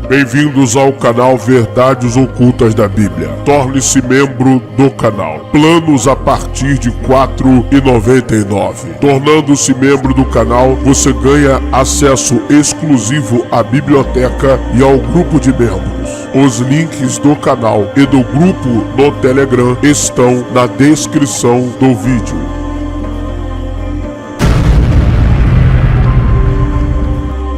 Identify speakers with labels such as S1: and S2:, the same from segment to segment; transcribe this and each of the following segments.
S1: Bem-vindos ao canal Verdades Ocultas da Bíblia. Torne-se membro do canal. Planos a partir de R$ 4,99. Tornando-se membro do canal, você ganha acesso exclusivo à biblioteca e ao grupo de membros. Os links do canal e do grupo no Telegram estão na descrição do vídeo.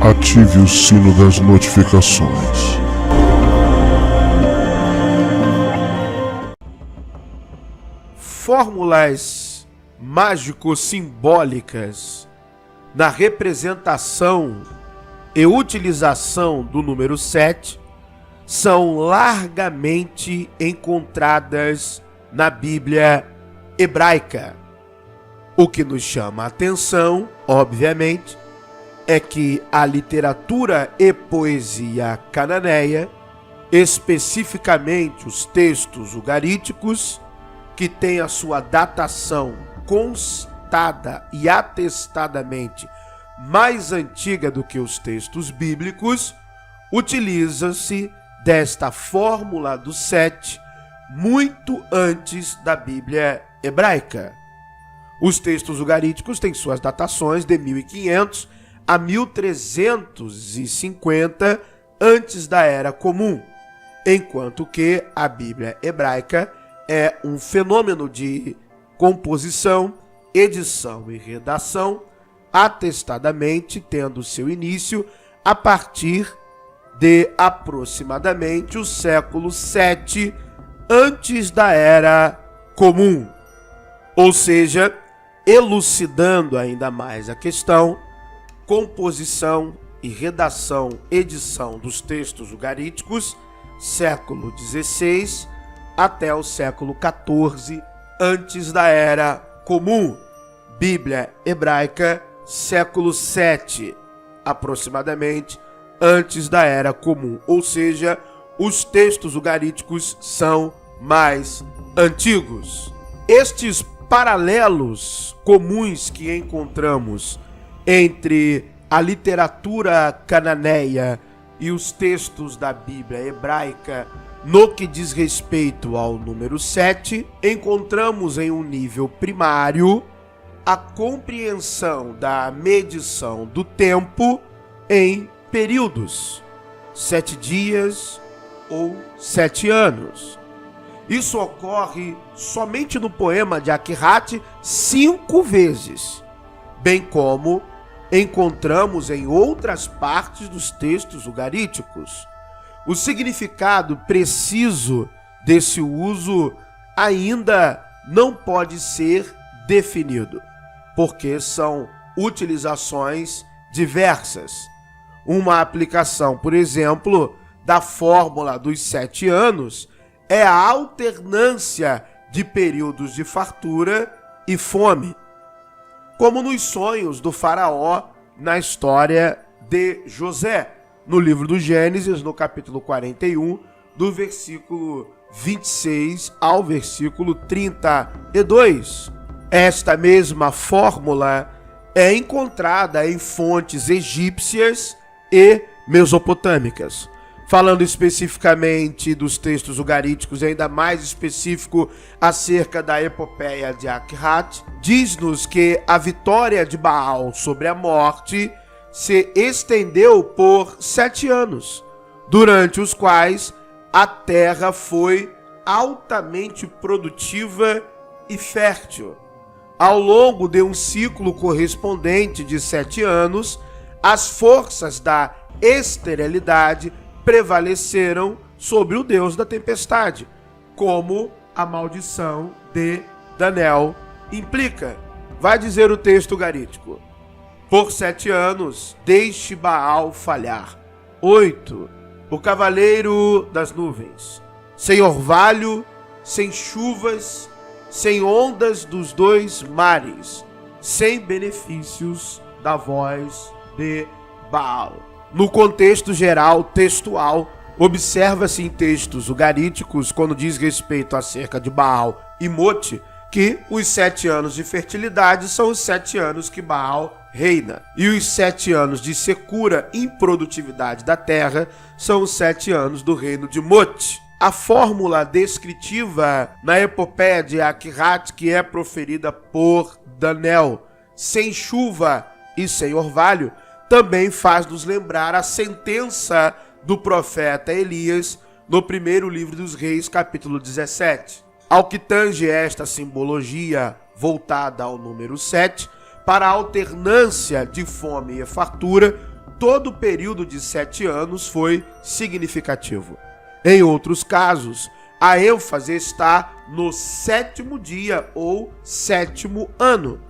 S1: Ative o sino das notificações.
S2: Fórmulas mágico-simbólicas na representação e utilização do número 7 são largamente encontradas na Bíblia hebraica. O que nos chama a atenção, obviamente, é que a literatura e poesia cananeia, especificamente os textos ugaríticos, que têm a sua datação constada e atestadamente mais antiga do que os textos bíblicos, utiliza-se desta fórmula do 7 muito antes da Bíblia hebraica. Os textos ugaríticos têm suas datações de 1500 a 1350 antes da Era Comum, enquanto que a Bíblia hebraica é um fenômeno de composição, edição e redação, atestadamente tendo seu início a partir de aproximadamente o século 7 antes da Era Comum. Ou seja, elucidando ainda mais a questão, composição e redação, edição dos textos ugaríticos, século XVI até o século XIV, antes da Era Comum. Bíblia hebraica, século VII, aproximadamente, antes da Era Comum. Ou seja, os textos ugaríticos são mais antigos. Estes paralelos comuns que encontramos entre a literatura cananeia e os textos da Bíblia hebraica no que diz respeito ao número 7, encontramos em um nível primário a compreensão da medição do tempo em períodos, 7 dias ou 7 anos. Isso ocorre somente no poema de Aquirat 5 vezes, bem como encontramos em outras partes dos textos ugaríticos. O significado preciso desse uso ainda não pode ser definido, porque são utilizações diversas. Uma aplicação, por exemplo, da fórmula dos 7 anos é a alternância de períodos de fartura e fome, como nos sonhos do faraó na história de José, no livro do Gênesis, no capítulo 41, do versículo 26 ao versículo 32. Esta mesma fórmula é encontrada em fontes egípcias e mesopotâmicas. Falando especificamente dos textos ugaríticos, ainda mais específico acerca da epopeia de Aquirat, diz-nos que a vitória de Baal sobre a morte se estendeu por 7 anos, durante os quais a terra foi altamente produtiva e fértil. Ao longo de um ciclo correspondente de 7 anos, as forças da esterilidade prevaleceram sobre o deus da tempestade, como a maldição de Daniel implica. Vai dizer o texto ugarítico: por 7 anos deixe Baal falhar. 8. O cavaleiro das nuvens, sem orvalho, sem chuvas, sem ondas dos 2 mares, sem benefícios da voz de Baal. No contexto geral textual, observa-se em textos ugaríticos, quando diz respeito acerca de Baal e Mote, que os 7 anos de fertilidade são os 7 anos que Baal reina. E os 7 anos de secura e improdutividade da terra são os 7 anos do reino de Mot. A fórmula descritiva na epopeia de Aquirat, que é proferida por Daniel, sem chuva e sem orvalho, também faz nos lembrar a sentença do profeta Elias no primeiro livro dos Reis, capítulo 17. Ao que tange esta simbologia voltada ao número 7, para a alternância de fome e fartura, todo o período de 7 anos foi significativo. Em outros casos, a ênfase está no 7º dia ou 7º ano.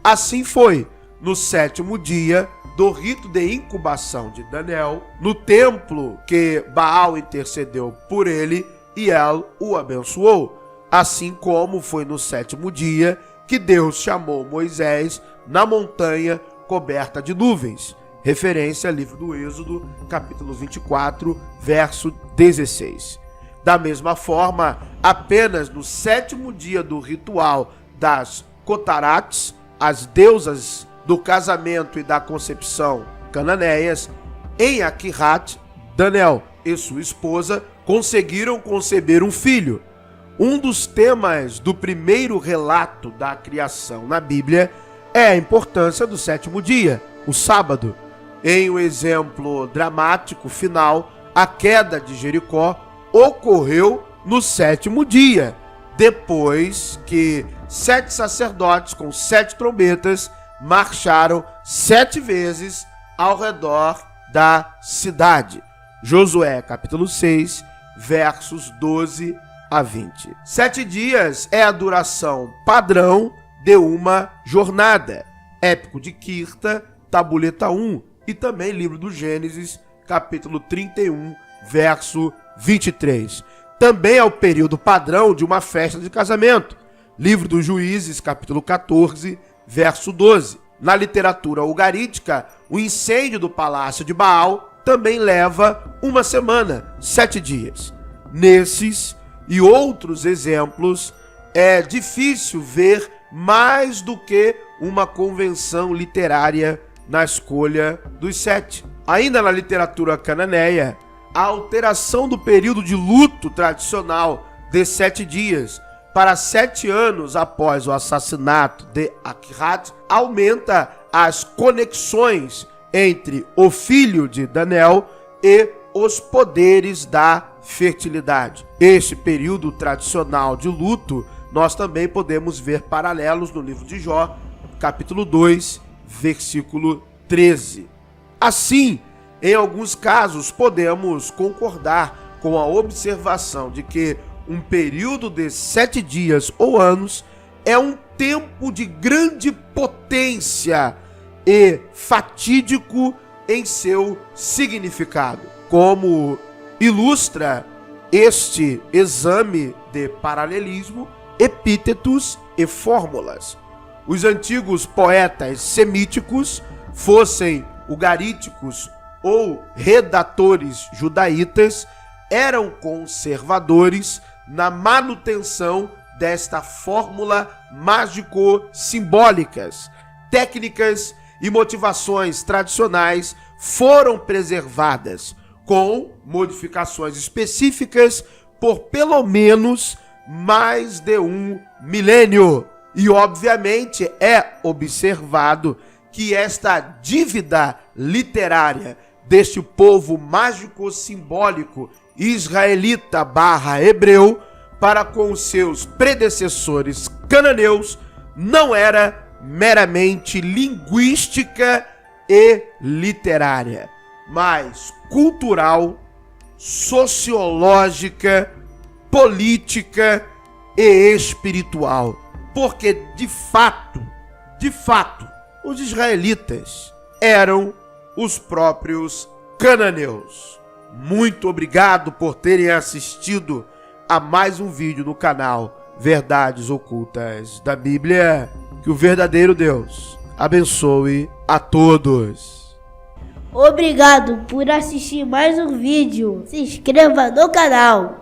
S2: Assim foi no 7º dia do rito de incubação de Daniel, no templo que Baal intercedeu por ele e El o abençoou, assim como foi no 7º dia que Deus chamou Moisés na montanha coberta de nuvens. Referência ao livro do Êxodo, capítulo 24, verso 16. Da mesma forma, apenas no 7º dia do ritual das Cotarats, as deusas do casamento e da concepção cananeias, em Aquirat, Daniel e sua esposa conseguiram conceber um filho. Um dos temas do primeiro relato da criação na Bíblia é a importância do 7º dia, o sábado. Em um exemplo dramático final, a queda de Jericó ocorreu no 7º dia, depois que 7 sacerdotes com 7 trombetas marcharam 7 vezes ao redor da cidade. Josué, capítulo 6, versos 12 a 20. 7 dias é a duração padrão de uma jornada. Épico de Quirta, tabuleta 1, e também livro do Gênesis, capítulo 31, verso 23. Também é o período padrão de uma festa de casamento. Livro dos Juízes, capítulo 14, verso 12. Na literatura ugarítica, o incêndio do palácio de Baal também leva uma semana, 7 dias. Nesses e outros exemplos, é difícil ver mais do que uma convenção literária na escolha dos 7. Ainda na literatura cananeia, a alteração do período de luto tradicional de 7 dias para 7 anos após o assassinato de Aquirat aumenta as conexões entre o filho de Daniel e os poderes da fertilidade. Este período tradicional de luto, nós também podemos ver paralelos no livro de Jó, capítulo 2, versículo 13. Assim, em alguns casos, podemos concordar com a observação de que um período de 7 dias ou anos é um tempo de grande potência e fatídico em seu significado, como ilustra este exame de paralelismo, epítetos e fórmulas. Os antigos poetas semíticos, fossem ugaríticos ou redatores judaítas, eram conservadores na manutenção desta fórmula mágico-simbólicas. Técnicas e motivações tradicionais foram preservadas, com modificações específicas por pelo menos mais de um milênio. E obviamente é observado que esta dívida literária deste povo mágico-simbólico israelita / hebreu para com seus predecessores cananeus não era meramente linguística e literária, mas cultural, sociológica, política e espiritual. Porque de fato, os israelitas eram os próprios cananeus. Muito obrigado por terem assistido a mais um vídeo no canal Verdades Ocultas da Bíblia. Que o verdadeiro Deus abençoe a todos.
S3: Obrigado por assistir mais um vídeo. Se inscreva no canal.